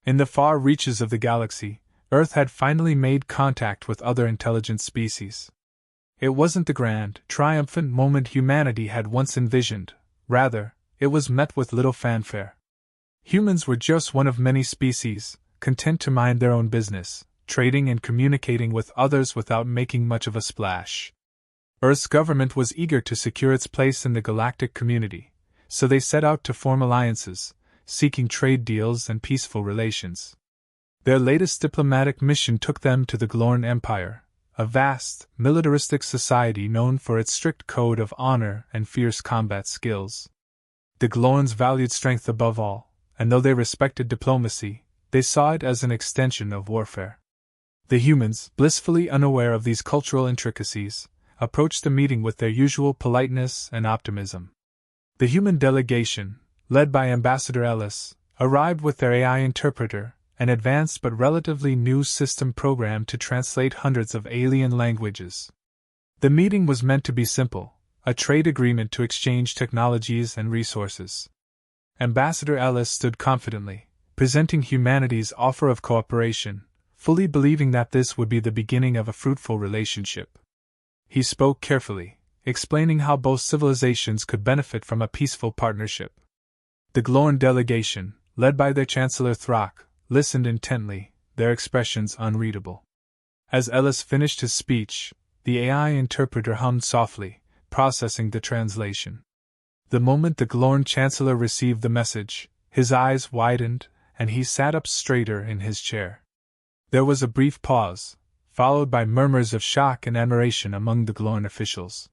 In the far reaches of the galaxy, Earth had finally made contact with other intelligent species. It wasn't the grand, triumphant moment humanity had once envisioned, rather, it was met with little fanfare. Humans were just one of many species, content to mind their own business, trading and communicating with others without making much of a splash. Earth's government was eager to secure its place in the galactic community, so they set out to form alliances, seeking trade deals and peaceful relations. Their latest diplomatic mission took them to the Glorn Empire, a vast, militaristic society known for its strict code of honor and fierce combat skills. The Glorns valued strength above all, and though they respected diplomacy, they saw it as an extension of warfare. The humans, blissfully unaware of these cultural intricacies, approached the meeting with their usual politeness and optimism. The human delegation, led by Ambassador Ellis, arrived with their AI interpreter, an advanced but relatively new system programmed to translate hundreds of alien languages. The meeting was meant to be simple, a trade agreement to exchange technologies and resources. Ambassador Ellis stood confidently, presenting humanity's offer of cooperation, fully believing that this would be the beginning of a fruitful relationship. He spoke carefully, explaining how both civilizations could benefit from a peaceful partnership. The Glorn delegation, led by their Chancellor Throck, listened intently, their expressions unreadable. As Ellis finished his speech, the AI interpreter hummed softly, processing the translation. The moment the Glorn Chancellor received the message, his eyes widened, and he sat up straighter in his chair. There was a brief pause, followed by murmurs of shock and admiration among the Glorn officials.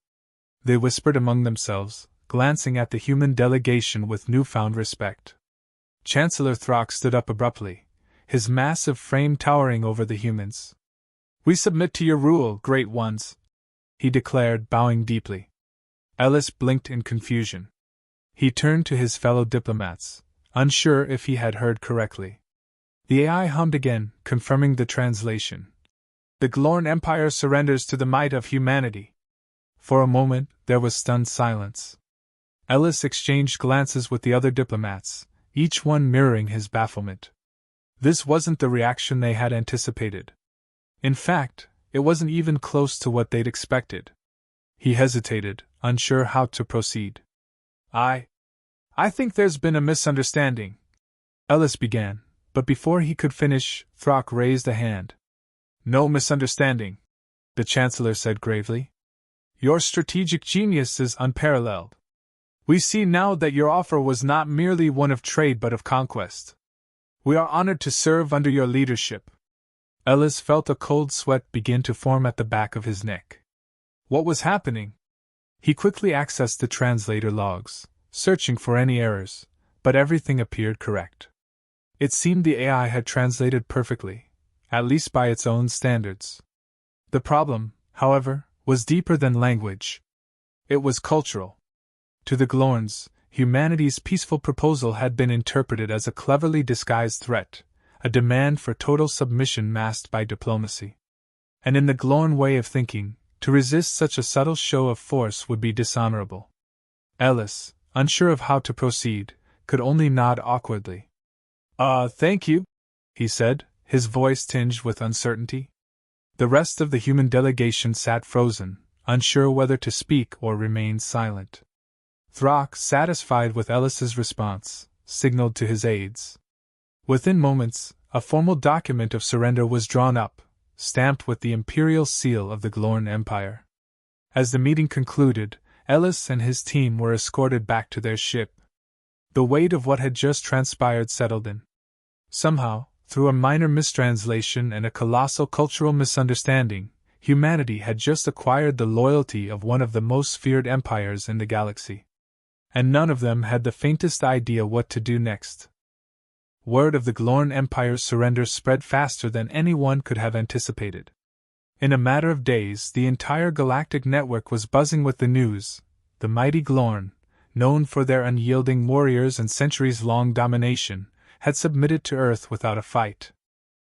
They whispered among themselves, glancing at the human delegation with newfound respect. Chancellor Throck stood up abruptly, his massive frame towering over the humans. "We submit to your rule, great ones," he declared, bowing deeply. Ellis blinked in confusion. He turned to his fellow diplomats, unsure if he had heard correctly. The AI hummed again, confirming the translation. "The Glorn Empire surrenders to the might of humanity." For a moment, there was stunned silence. Ellis exchanged glances with the other diplomats, each one mirroring his bafflement. This wasn't the reaction they had anticipated. In fact, it wasn't even close to what they'd expected. He hesitated, unsure how to proceed. I think there's been a misunderstanding," Ellis began, but before he could finish, Throck raised a hand. "No misunderstanding," the Chancellor said gravely. "Your strategic genius is unparalleled. We see now that your offer was not merely one of trade but of conquest. We are honored to serve under your leadership." Ellis felt a cold sweat begin to form at the back of his neck. What was happening? He quickly accessed the translator logs, searching for any errors, but everything appeared correct. It seemed the AI had translated perfectly, at least by its own standards. The problem, however, was deeper than language. It was cultural. To the Glorns, humanity's peaceful proposal had been interpreted as a cleverly disguised threat, a demand for total submission masked by diplomacy. And in the Glorn way of thinking, to resist such a subtle show of force would be dishonorable. Ellis, unsure of how to proceed, could only nod awkwardly. Thank you," he said, his voice tinged with uncertainty. The rest of the human delegation sat frozen, unsure whether to speak or remain silent. Throck, satisfied with Ellis's response, signaled to his aides. Within moments, a formal document of surrender was drawn up, stamped with the imperial seal of the Glorn Empire. As the meeting concluded, Ellis and his team were escorted back to their ship. The weight of what had just transpired settled in. Somehow, through a minor mistranslation and a colossal cultural misunderstanding, humanity had just acquired the loyalty of one of the most feared empires in the galaxy. And none of them had the faintest idea what to do next. Word of the Glorn Empire's surrender spread faster than anyone could have anticipated. In a matter of days, the entire galactic network was buzzing with the news. The mighty Glorn, known for their unyielding warriors and centuries-long domination, had submitted to Earth without a fight.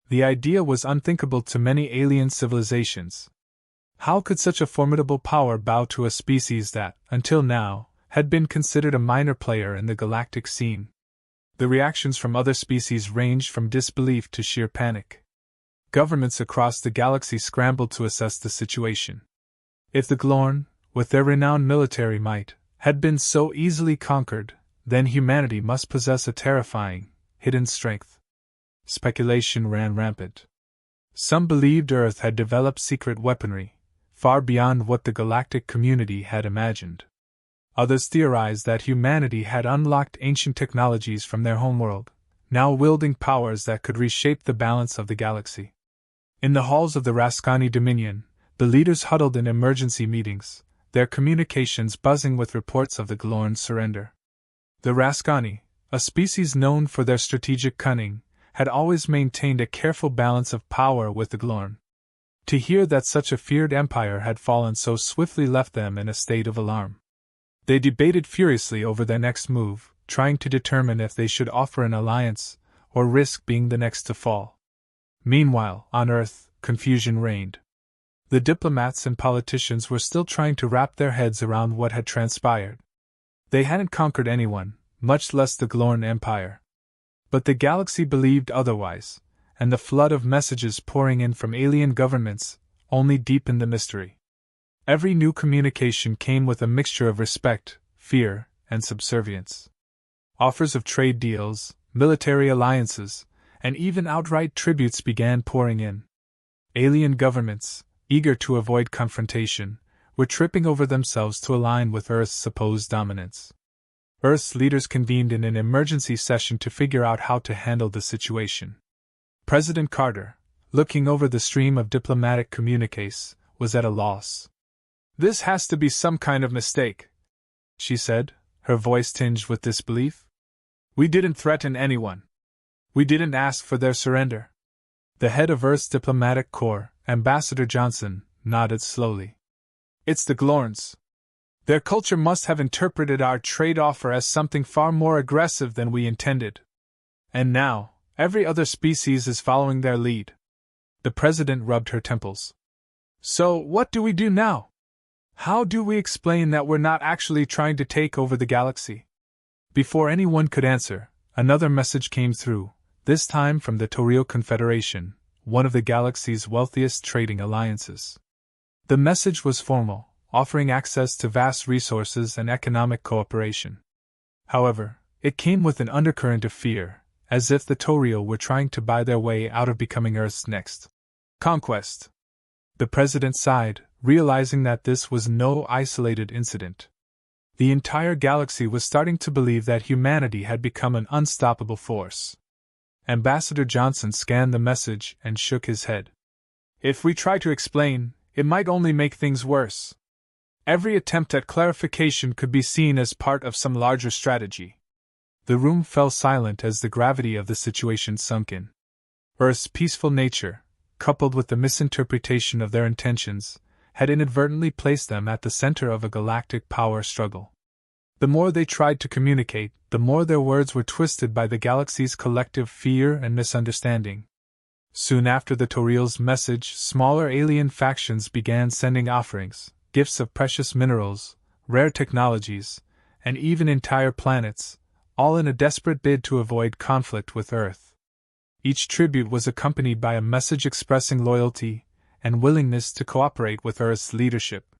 The idea was unthinkable to many alien civilizations. How could such a formidable power bow to a species that, until now, had been considered a minor player in the galactic scene? The reactions from other species ranged from disbelief to sheer panic. Governments across the galaxy scrambled to assess the situation. If the Glorn, with their renowned military might, had been so easily conquered, then humanity must possess a terrifying, hidden strength. Speculation ran rampant. Some believed Earth had developed secret weaponry, far beyond what the galactic community had imagined. Others theorized that humanity had unlocked ancient technologies from their homeworld, now wielding powers that could reshape the balance of the galaxy. In the halls of the Rascani Dominion, the leaders huddled in emergency meetings, their communications buzzing with reports of the Glorn's surrender. The Rascani, a species known for their strategic cunning, had always maintained a careful balance of power with the Glorn. To hear that such a feared empire had fallen so swiftly left them in a state of alarm. They debated furiously over their next move, trying to determine if they should offer an alliance or risk being the next to fall. Meanwhile, on Earth, confusion reigned. The diplomats and politicians were still trying to wrap their heads around what had transpired. They hadn't conquered anyone, much less the Glorn Empire. But the galaxy believed otherwise, and the flood of messages pouring in from alien governments only deepened the mystery. Every new communication came with a mixture of respect, fear, and subservience. Offers of trade deals, military alliances, and even outright tributes began pouring in. Alien governments, eager to avoid confrontation, were tripping over themselves to align with Earth's supposed dominance. Earth's leaders convened in an emergency session to figure out how to handle the situation. President Carter, looking over the stream of diplomatic communiques, was at a loss. "This has to be some kind of mistake," she said, her voice tinged with disbelief. "We didn't threaten anyone. We didn't ask for their surrender." The head of Earth's diplomatic corps, Ambassador Johnson, nodded slowly. "It's the Glorns. Their culture must have interpreted our trade offer as something far more aggressive than we intended. And now, every other species is following their lead." The president rubbed her temples. "So, what do we do now? How do we explain that we're not actually trying to take over the galaxy?" Before anyone could answer, another message came through, this time from the Toril Confederation, one of the galaxy's wealthiest trading alliances. The message was formal, offering access to vast resources and economic cooperation. However, it came with an undercurrent of fear, as if the Toril were trying to buy their way out of becoming Earth's next conquest. The president sighed, realizing that this was no isolated incident. The entire galaxy was starting to believe that humanity had become an unstoppable force. Ambassador Johnson scanned the message and shook his head. "If we try to explain, it might only make things worse. Every attempt at clarification could be seen as part of some larger strategy." The room fell silent as the gravity of the situation sunk in. Earth's peaceful nature, coupled with the misinterpretation of their intentions, had inadvertently placed them at the center of a galactic power struggle. The more they tried to communicate, the more their words were twisted by the galaxy's collective fear and misunderstanding. Soon after the Toril's message, smaller alien factions began sending offerings, gifts of precious minerals, rare technologies, and even entire planets, all in a desperate bid to avoid conflict with Earth. Each tribute was accompanied by a message expressing loyalty and willingness to cooperate with Earth's leadership.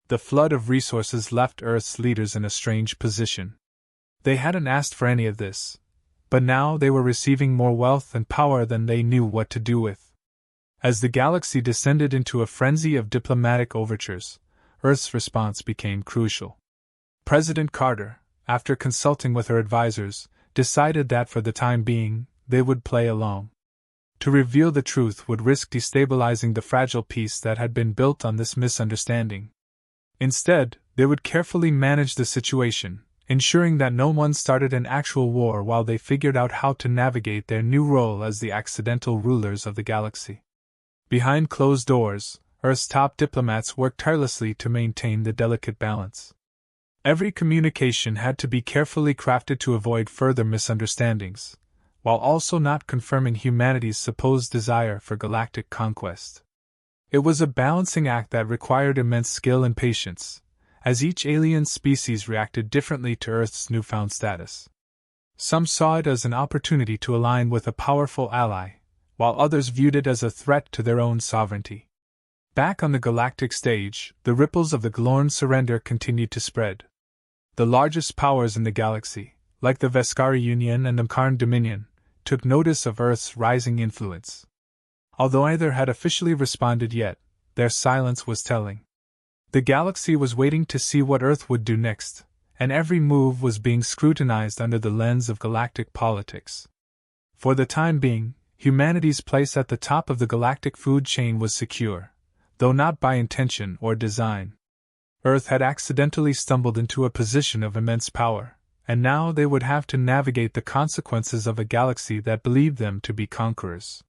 The flood of resources left Earth's leaders in a strange position. They hadn't asked for any of this, but now they were receiving more wealth and power than they knew what to do with. As the galaxy descended into a frenzy of diplomatic overtures, Earth's response became crucial. President Carter, after consulting with her advisors, decided that for the time being, they would play along. To reveal the truth would risk destabilizing the fragile peace that had been built on this misunderstanding. Instead, they would carefully manage the situation, ensuring that no one started an actual war while they figured out how to navigate their new role as the accidental rulers of the galaxy. Behind closed doors, Earth's top diplomats worked tirelessly to maintain the delicate balance. Every communication had to be carefully crafted to avoid further misunderstandings, while also not confirming humanity's supposed desire for galactic conquest. It was a balancing act that required immense skill and patience, as each alien species reacted differently to Earth's newfound status. Some saw it as an opportunity to align with a powerful ally, while others viewed it as a threat to their own sovereignty. Back on the galactic stage, the ripples of the Glorn surrender continued to spread. The largest powers in the galaxy, like the Veskari Union and the Mkarn Dominion, took notice of Earth's rising influence. Although neither had officially responded yet, their silence was telling. The galaxy was waiting to see what Earth would do next, and every move was being scrutinized under the lens of galactic politics. For the time being, humanity's place at the top of the galactic food chain was secure, though not by intention or design. Earth had accidentally stumbled into a position of immense power, and now they would have to navigate the consequences of a galaxy that believed them to be conquerors.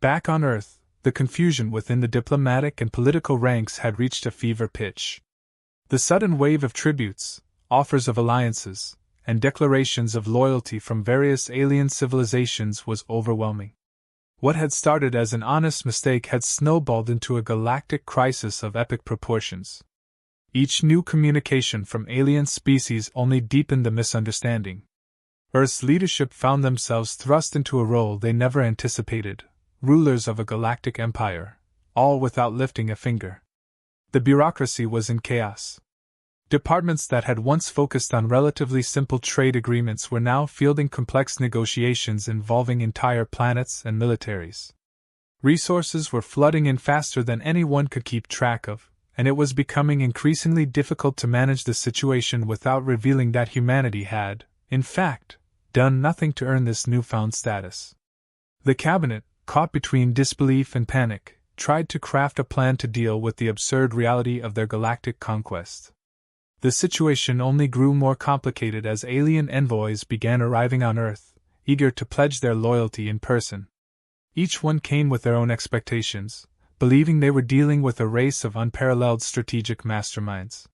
Back on Earth, the confusion within the diplomatic and political ranks had reached a fever pitch. The sudden wave of tributes, offers of alliances, and declarations of loyalty from various alien civilizations was overwhelming. What had started as an honest mistake had snowballed into a galactic crisis of epic proportions. Each new communication from alien species only deepened the misunderstanding. Earth's leadership found themselves thrust into a role they never anticipated, rulers of a galactic empire, all without lifting a finger. The bureaucracy was in chaos. Departments that had once focused on relatively simple trade agreements were now fielding complex negotiations involving entire planets and militaries. Resources were flooding in faster than anyone could keep track of, and it was becoming increasingly difficult to manage the situation without revealing that humanity had, in fact, done nothing to earn this newfound status. The cabinet, caught between disbelief and panic, tried to craft a plan to deal with the absurd reality of their galactic conquest. The situation only grew more complicated as alien envoys began arriving on Earth, eager to pledge their loyalty in person. Each one came with their own expectations, believing they were dealing with a race of unparalleled strategic masterminds.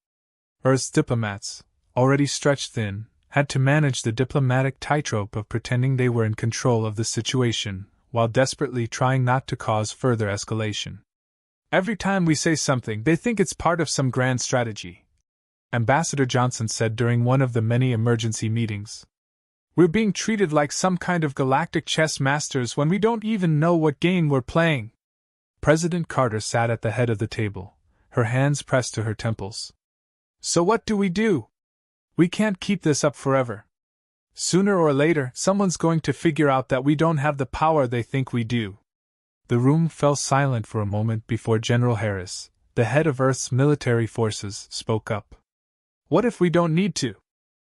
Earth's diplomats, already stretched thin, had to manage the diplomatic tightrope of pretending they were in control of the situation, while desperately trying not to cause further escalation. "Every time we say something, they think it's part of some grand strategy," Ambassador Johnson said during one of the many emergency meetings. "We're being treated like some kind of galactic chess masters when we don't even know what game we're playing." President Carter sat at the head of the table, her hands pressed to her temples. "So what do? We can't keep this up forever. Sooner or later, someone's going to figure out that we don't have the power they think we do." The room fell silent for a moment before General Harris, the head of Earth's military forces, spoke up. "What if we don't need to?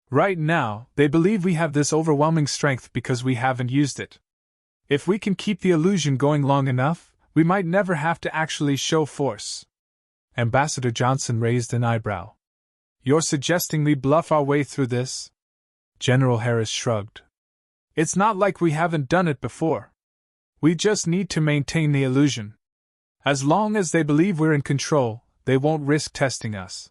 Right now, they believe we have this overwhelming strength because we haven't used it. If we can keep the illusion going long enough, we might never have to actually show force." Ambassador Johnson raised an eyebrow. "You're suggesting we bluff our way through this?" General Harris shrugged. "It's not like we haven't done it before. We just need to maintain the illusion. As long as they believe we're in control, they won't risk testing us."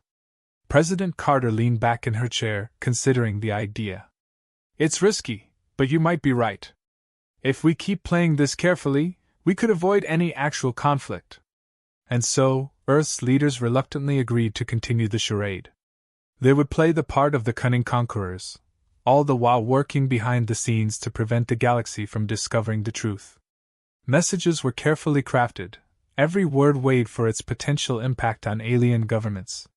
President Carter leaned back in her chair, considering the idea. "It's risky, but you might be right. If we keep playing this carefully, we could avoid any actual conflict." And so, Earth's leaders reluctantly agreed to continue the charade. They would play the part of the cunning conquerors, all the while working behind the scenes to prevent the galaxy from discovering the truth. Messages were carefully crafted, every word weighed for its potential impact on alien governments.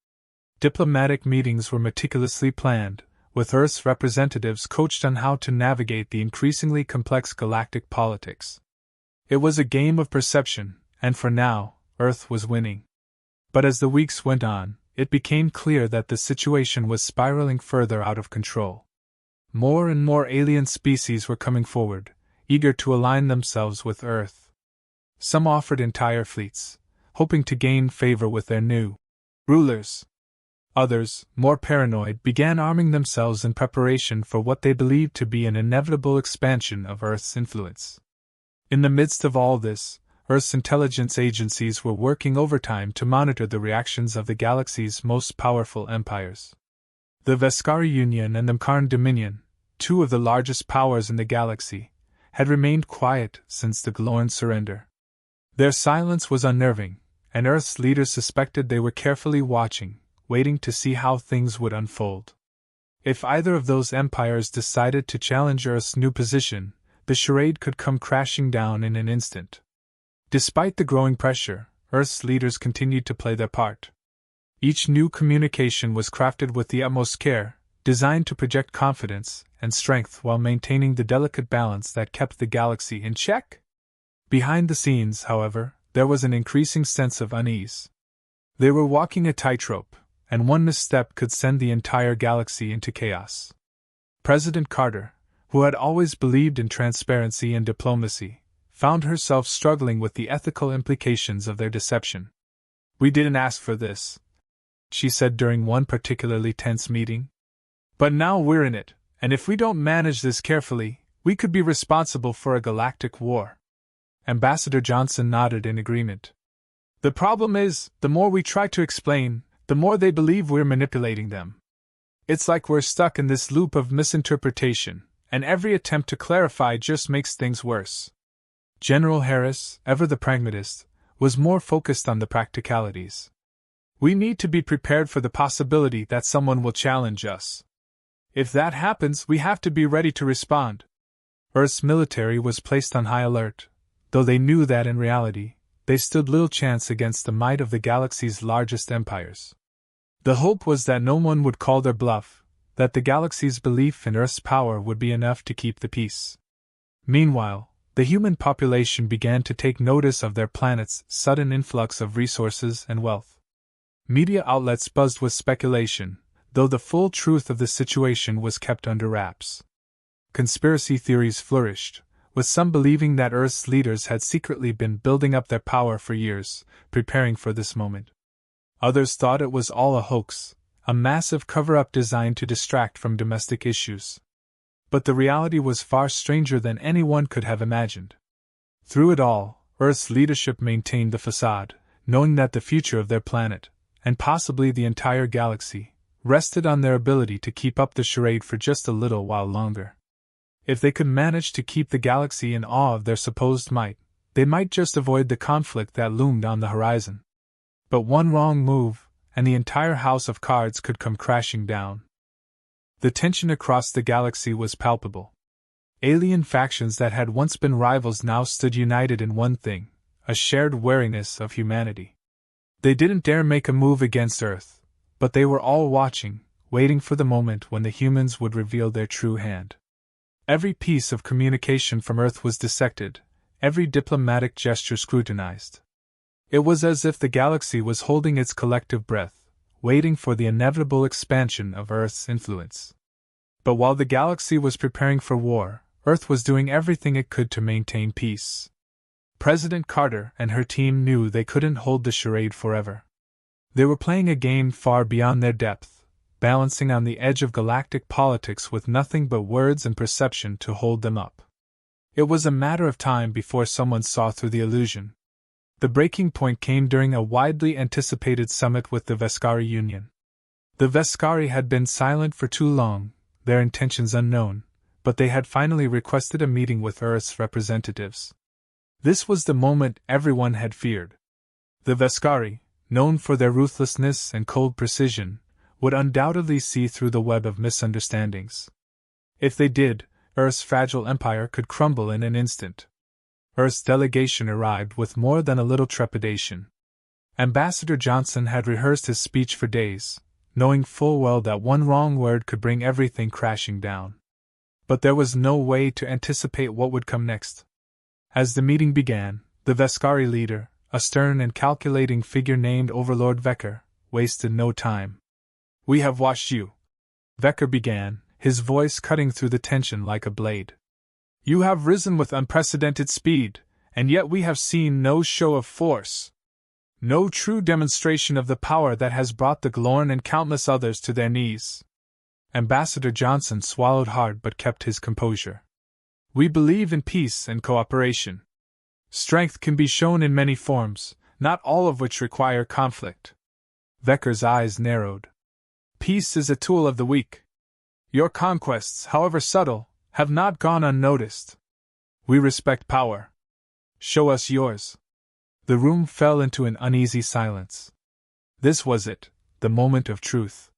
Diplomatic meetings were meticulously planned, with Earth's representatives coached on how to navigate the increasingly complex galactic politics. It was a game of perception, and for now, Earth was winning. But as the weeks went on, it became clear that the situation was spiraling further out of control. More and more alien species were coming forward, eager to align themselves with Earth. Some offered entire fleets, hoping to gain favor with their new rulers. Others, more paranoid, began arming themselves in preparation for what they believed to be an inevitable expansion of Earth's influence. In the midst of all this, Earth's intelligence agencies were working overtime to monitor the reactions of the galaxy's most powerful empires. The Veskari Union and the Mkarn Dominion, two of the largest powers in the galaxy, had remained quiet since the Glorn surrender. Their silence was unnerving, and Earth's leaders suspected they were carefully watching, waiting to see how things would unfold. If either of those empires decided to challenge Earth's new position, the charade could come crashing down in an instant. Despite the growing pressure, Earth's leaders continued to play their part. Each new communication was crafted with the utmost care, designed to project confidence and strength while maintaining the delicate balance that kept the galaxy in check. Behind the scenes, however, there was an increasing sense of unease. They were walking a tightrope, and one misstep could send the entire galaxy into chaos. President Carter, who had always believed in transparency and diplomacy, found herself struggling with the ethical implications of their deception. "We didn't ask for this," she said during one particularly tense meeting. "But now we're in it, and if we don't manage this carefully, we could be responsible for a galactic war." Ambassador Johnson nodded in agreement. "The problem is, the more we try to explain, the more they believe we're manipulating them. It's like we're stuck in this loop of misinterpretation, and every attempt to clarify just makes things worse." General Harris, ever the pragmatist, was more focused on the practicalities. "We need to be prepared for the possibility that someone will challenge us. If that happens, we have to be ready to respond." Earth's military was placed on high alert, though they knew that in reality, they stood little chance against the might of the galaxy's largest empires. The hope was that no one would call their bluff, that the galaxy's belief in Earth's power would be enough to keep the peace. Meanwhile, the human population began to take notice of their planet's sudden influx of resources and wealth. Media outlets buzzed with speculation, though the full truth of the situation was kept under wraps. Conspiracy theories flourished, with some believing that Earth's leaders had secretly been building up their power for years, preparing for this moment. Others thought it was all a hoax, a massive cover-up designed to distract from domestic issues. But the reality was far stranger than anyone could have imagined. Through it all, Earth's leadership maintained the facade, knowing that the future of their planet, and possibly the entire galaxy, rested on their ability to keep up the charade for just a little while longer. If they could manage to keep the galaxy in awe of their supposed might, they might just avoid the conflict that loomed on the horizon. But one wrong move, and the entire house of cards could come crashing down. The tension across the galaxy was palpable. Alien factions that had once been rivals now stood united in one thing: a shared wariness of humanity. They didn't dare make a move against Earth, but they were all watching, waiting for the moment when the humans would reveal their true hand. Every piece of communication from Earth was dissected, every diplomatic gesture scrutinized. It was as if the galaxy was holding its collective breath, waiting for the inevitable expansion of Earth's influence. But while the galaxy was preparing for war, Earth was doing everything it could to maintain peace. President Carter and her team knew they couldn't hold the charade forever. They were playing a game far beyond their depth, balancing on the edge of galactic politics with nothing but words and perception to hold them up. It was a matter of time before someone saw through the illusion. The breaking point came during a widely anticipated summit with the Veskari Union. The Veskari had been silent for too long, their intentions unknown, but they had finally requested a meeting with Earth's representatives. This was the moment everyone had feared. The Veskari, known for their ruthlessness and cold precision, would undoubtedly see through the web of misunderstandings. If they did, Earth's fragile empire could crumble in an instant. Earth's delegation arrived with more than a little trepidation. Ambassador Johnson had rehearsed his speech for days, knowing full well that one wrong word could bring everything crashing down. But there was no way to anticipate what would come next. As the meeting began, the Veskari leader, a stern and calculating figure named Overlord Vecker, wasted no time. "We have watched you," Vecker began, his voice cutting through the tension like a blade. "You have risen with unprecedented speed, and yet we have seen no show of force. No true demonstration of the power that has brought the Glorn and countless others to their knees." Ambassador Johnson swallowed hard but kept his composure. "We believe in peace and cooperation. Strength can be shown in many forms, not all of which require conflict." Vecker's eyes narrowed. "Peace is a tool of the weak. Your conquests, however subtle, have not gone unnoticed. We respect power. Show us yours." The room fell into an uneasy silence. This was it, the moment of truth.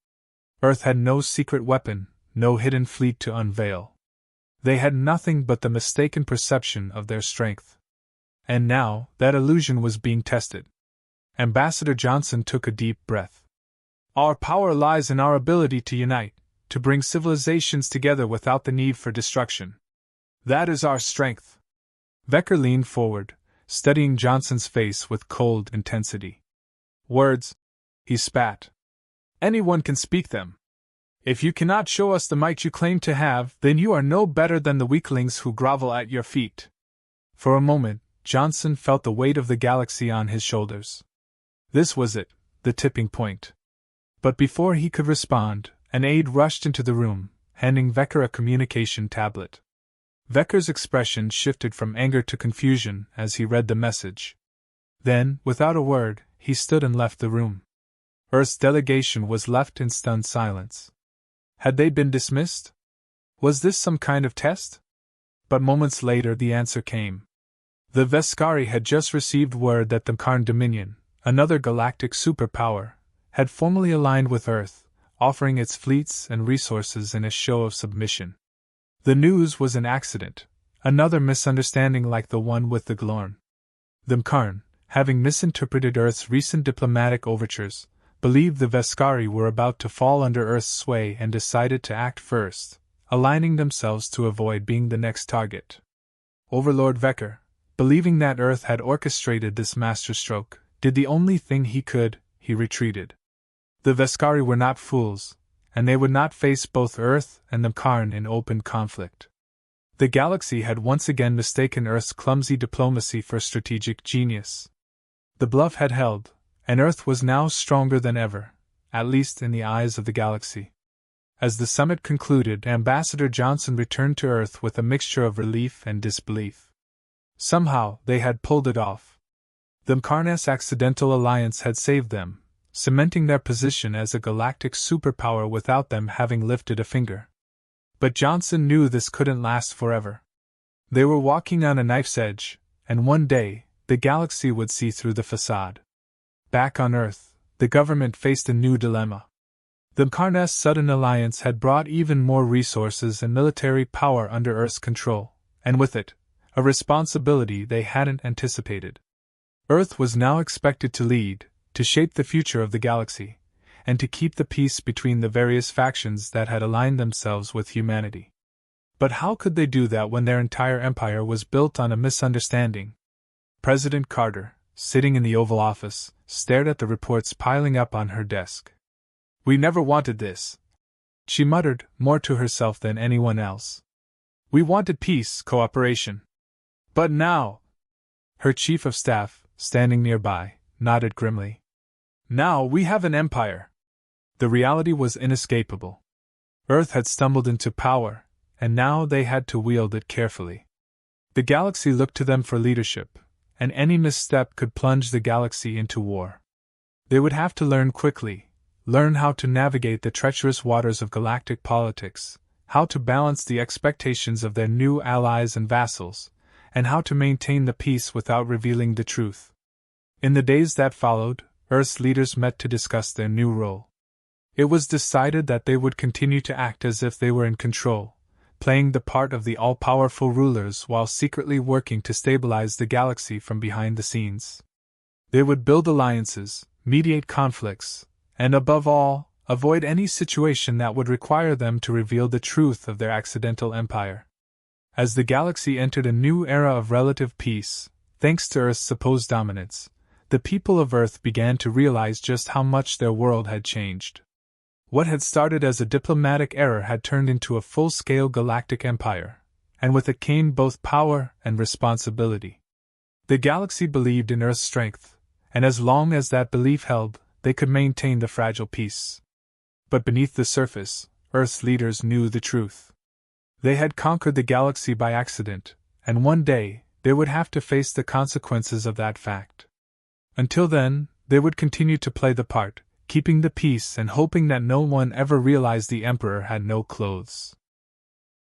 Earth had no secret weapon, no hidden fleet to unveil. They had nothing but the mistaken perception of their strength. And now, that illusion was being tested. Ambassador Johnson took a deep breath. Our power lies in our ability to unite, to bring civilizations together without the need for destruction. That is our strength. Vecker leaned forward, studying Johnson's face with cold intensity. Words, he spat. Anyone can speak them. If you cannot show us the might you claim to have, then you are no better than the weaklings who grovel at your feet. For a moment, Johnson felt the weight of the galaxy on his shoulders. This was it, the tipping point. But before he could respond, an aide rushed into the room, handing Vecker a communication tablet. Vecker's expression shifted from anger to confusion as he read the message. Then, without a word, he stood and left the room. Earth's delegation was left in stunned silence. Had they been dismissed? Was this some kind of test? But moments later the answer came. The Veskari had just received word that the Karn Dominion, another galactic superpower, had formally aligned with Earth, offering its fleets and resources in a show of submission. The news was an accident, another misunderstanding like the one with the Glorn. The Karn, having misinterpreted Earth's recent diplomatic overtures, believed the Veskari were about to fall under Earth's sway and decided to act first, aligning themselves to avoid being the next target. Overlord Vecker, believing that Earth had orchestrated this masterstroke, did the only thing he could. He retreated. The Veskari were not fools, and they would not face both Earth and the Karn in open conflict. The galaxy had once again mistaken Earth's clumsy diplomacy for strategic genius. The bluff had held, and Earth was now stronger than ever, at least in the eyes of the galaxy. As the summit concluded, Ambassador Johnson returned to Earth with a mixture of relief and disbelief. Somehow, they had pulled it off. The Karn's accidental alliance had saved them, cementing their position as a galactic superpower without them having lifted a finger. But Johnson knew this couldn't last forever. They were walking on a knife's edge, and one day, the galaxy would see through the facade. Back on Earth, the government faced a new dilemma. The Karn's sudden alliance had brought even more resources and military power under Earth's control, and with it, a responsibility they hadn't anticipated. Earth was now expected to lead, to shape the future of the galaxy, and to keep the peace between the various factions that had aligned themselves with humanity. But how could they do that when their entire empire was built on a misunderstanding? President Carter, sitting in the Oval Office, stared at the reports piling up on her desk. We never wanted this, she muttered, more to herself than anyone else. We wanted peace, cooperation. But now, her chief of staff, standing nearby, nodded grimly. Now we have an empire. The reality was inescapable. Earth had stumbled into power, and now they had to wield it carefully. The galaxy looked to them for leadership, and any misstep could plunge the galaxy into war. They would have to learn quickly, learn how to navigate the treacherous waters of galactic politics, how to balance the expectations of their new allies and vassals, and how to maintain the peace without revealing the truth. In the days that followed, Earth's leaders met to discuss their new role. It was decided that they would continue to act as if they were in control, playing the part of the all-powerful rulers while secretly working to stabilize the galaxy from behind the scenes. They would build alliances, mediate conflicts, and above all, avoid any situation that would require them to reveal the truth of their accidental empire. As the galaxy entered a new era of relative peace, thanks to Earth's supposed dominance, the people of Earth began to realize just how much their world had changed. What had started as a diplomatic error had turned into a full-scale galactic empire, and with it came both power and responsibility. The galaxy believed in Earth's strength, and as long as that belief held, they could maintain the fragile peace. But beneath the surface, Earth's leaders knew the truth. They had conquered the galaxy by accident, and one day, they would have to face the consequences of that fact. Until then, they would continue to play the part, keeping the peace and hoping that no one ever realized the Emperor had no clothes.